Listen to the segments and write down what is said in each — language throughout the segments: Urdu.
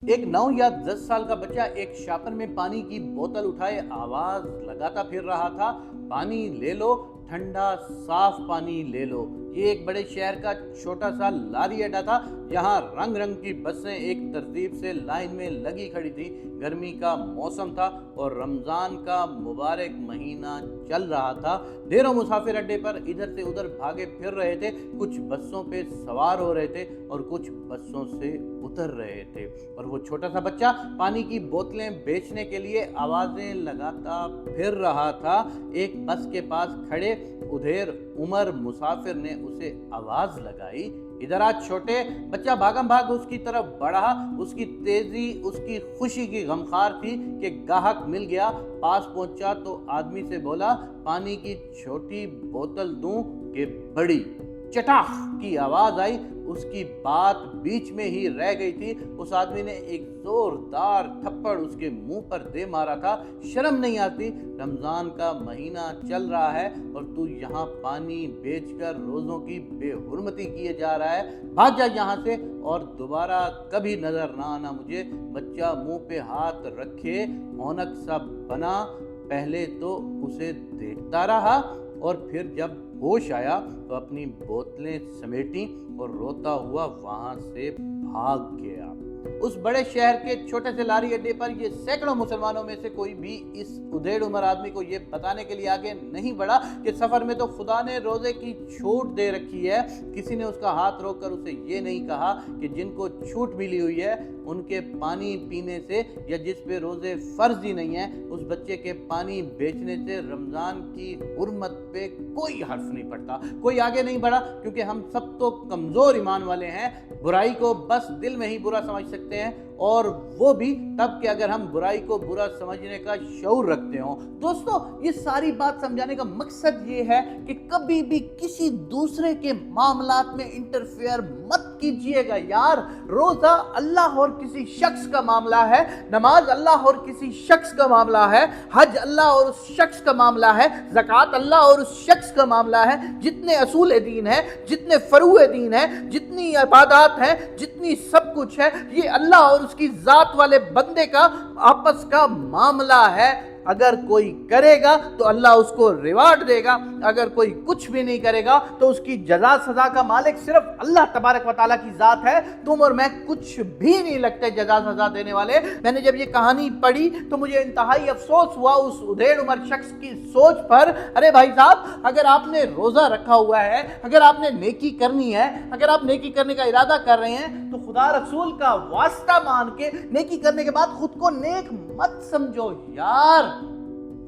ایک 9 یا 10 سال کا بچہ ایک شاپر میں پانی کی بوتل اٹھائے آواز لگاتا پھر رہا تھا، پانی لے لو، ٹھنڈا صاف پانی لے لو۔ یہ ایک بڑے شہر کا چھوٹا سا لاری اڈا تھا، یہاں رنگ رنگ کی بسیں ایک ترتیب سے لائن میں لگی کھڑی تھی۔ گرمی کا موسم تھا اور رمضان کا مبارک مہینہ چل رہا تھا۔ ڈھیروں مسافر اڈے پر ادھر سے ادھر بھاگے پھر رہے تھے، کچھ بسوں پہ سوار ہو رہے تھے اور کچھ بسوں سے اتر رہے تھے، اور وہ چھوٹا سا بچہ پانی کی بوتلیں بیچنے کے لیے آوازیں لگاتا پھر رہا تھا۔ ایک بس کے پاس کھڑے ادھیر عمر مسافر نے اسے آواز لگائی، ادھر آج چھوٹے۔ بچہ بھاگم بھاگ اس کی طرف بڑھا، اس کی تیزی اس کی خوشی کی غمخوار تھی کہ گاہک مل گیا۔ پاس پہنچا تو آدمی سے بولا، پانی کی چھوٹی بوتل دوں کہ بڑی؟ چٹاخ کی آواز آئی، اس کی بات بیچ میں ہی رہ گئی تھی۔ اس آدمی نے ایک زوردار تھپڑ اس کے منہ پر دے مارا تھا۔ شرم نہیں آتی؟ رمضان کا مہینہ چل رہا ہے اور تو یہاں پانی بیچ کر روزوں کی بے حرمتی کیے جا رہا ہے، بھاگ جا یہاں سے اور دوبارہ کبھی نظر نہ آنا مجھے۔ بچہ منہ پہ ہاتھ رکھے اونک سا بنا، پہلے تو اسے دیکھتا رہا اور پھر جب ہوش آیا تو اپنی بوتلیں سمیٹیں اور روتا ہوا وہاں سے بھاگ گیا۔ اس بڑے شہر کے چھوٹے سے لاری اڈے پر یہ سینکڑوں مسلمانوں میں سے کوئی بھی اس ادھیڑ عمر آدمی کو یہ بتانے کے لیے آگے نہیں بڑھا کہ سفر میں تو خدا نے روزے کی چھوٹ دے رکھی ہے۔ کسی نے اس کا ہاتھ روک کر اسے یہ نہیں کہا کہ جن کو چھوٹ ملی ہوئی ہے ان کے پانی پینے سے یا جس پہ روزے فرض ہی نہیں ہے، اس بچے کے پانی بیچنے سے رمضان کی حرمت پہ کوئی حرف نہیں پڑتا۔ کوئی آگے نہیں بڑھا کیونکہ ہم سب تو کمزور ایمان والے ہیں، برائی کو بس دل میں ہی برا سمجھ سکتے ہیں، اور وہ بھی تب کہ اگر ہم برائی کو برا سمجھنے کا شعور رکھتے ہوں۔ دوستو، یہ ساری بات سمجھانے کا مقصد یہ ہے کہ کبھی بھی کسی دوسرے کے معاملات میں انٹرفیئر مت کیجئے گا یار۔ روزہ اللہ اور کسی شخص کا معاملہ ہے، نماز اللہ اور کسی شخص کا معاملہ ہے، حج اللہ اور اس شخص کا معاملہ ہے، زکوٰۃ اللہ اور اس شخص کا معاملہ ہے۔ جتنے اصول دین ہیں، جتنے فروع دین ہیں، جتنی عبادات ہیں، جتنی سب کچھ ہے، یہ اللہ اور اس کی ذات والے بندے کا آپس کا معاملہ ہے۔ اگر کوئی کرے گا تو اللہ اس کو ریوارڈ دے گا، اگر کوئی کچھ بھی نہیں کرے گا تو اس کی جزا سزا کا مالک صرف اللہ تبارک و تعالیٰ کی ذات ہے۔ تم اور میں کچھ بھی نہیں لگتے جزا سزا دینے والے۔ میں نے جب یہ کہانی پڑھی تو مجھے انتہائی افسوس ہوا اس ادھیڑ عمر شخص کی سوچ پر۔ ارے بھائی صاحب، اگر آپ نے روزہ رکھا ہوا ہے، اگر آپ نے نیکی کرنی ہے، اگر آپ نیکی کرنے کا ارادہ کر رہے ہیں تو خدا رسول کا واسطہ مان کے نیکی کرنے کے بعد خود کو نیک مت سمجھو یار۔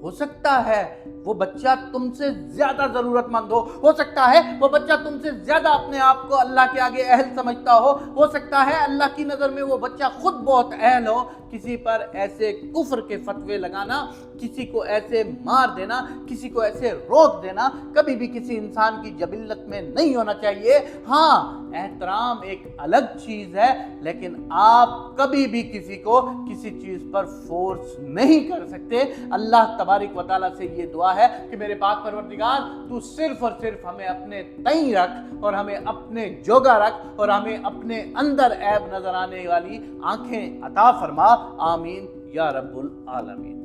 ہو سکتا ہے وہ بچہ تم سے زیادہ ضرورت مند ہو سکتا ہے وہ بچہ تم سے زیادہ اپنے آپ کو اللہ کے آگے اہل سمجھتا ہو سکتا ہے اللہ کی نظر میں وہ بچہ خود بہت اہل ہو۔ کسی پر ایسے کفر کے فتوے لگانا، کسی کو ایسے مار دینا، کسی کو ایسے روک دینا کبھی بھی کسی انسان کی جبلت میں نہیں ہونا چاہیے۔ ہاں، احترام ایک الگ چیز ہے، لیکن آپ کبھی بھی کسی کو کسی چیز پر فورس نہیں کر سکتے۔ اللہ تبارک و تعالیٰ سے یہ دعا ہے کہ میرے پاک پروردگار، تو صرف اور صرف ہمیں اپنے تئیں رکھ اور ہمیں اپنے جوگا رکھ اور ہمیں اپنے اندر عیب نظر آنے والی آنکھیں عطا فرما۔ آمین یا رب العالمین۔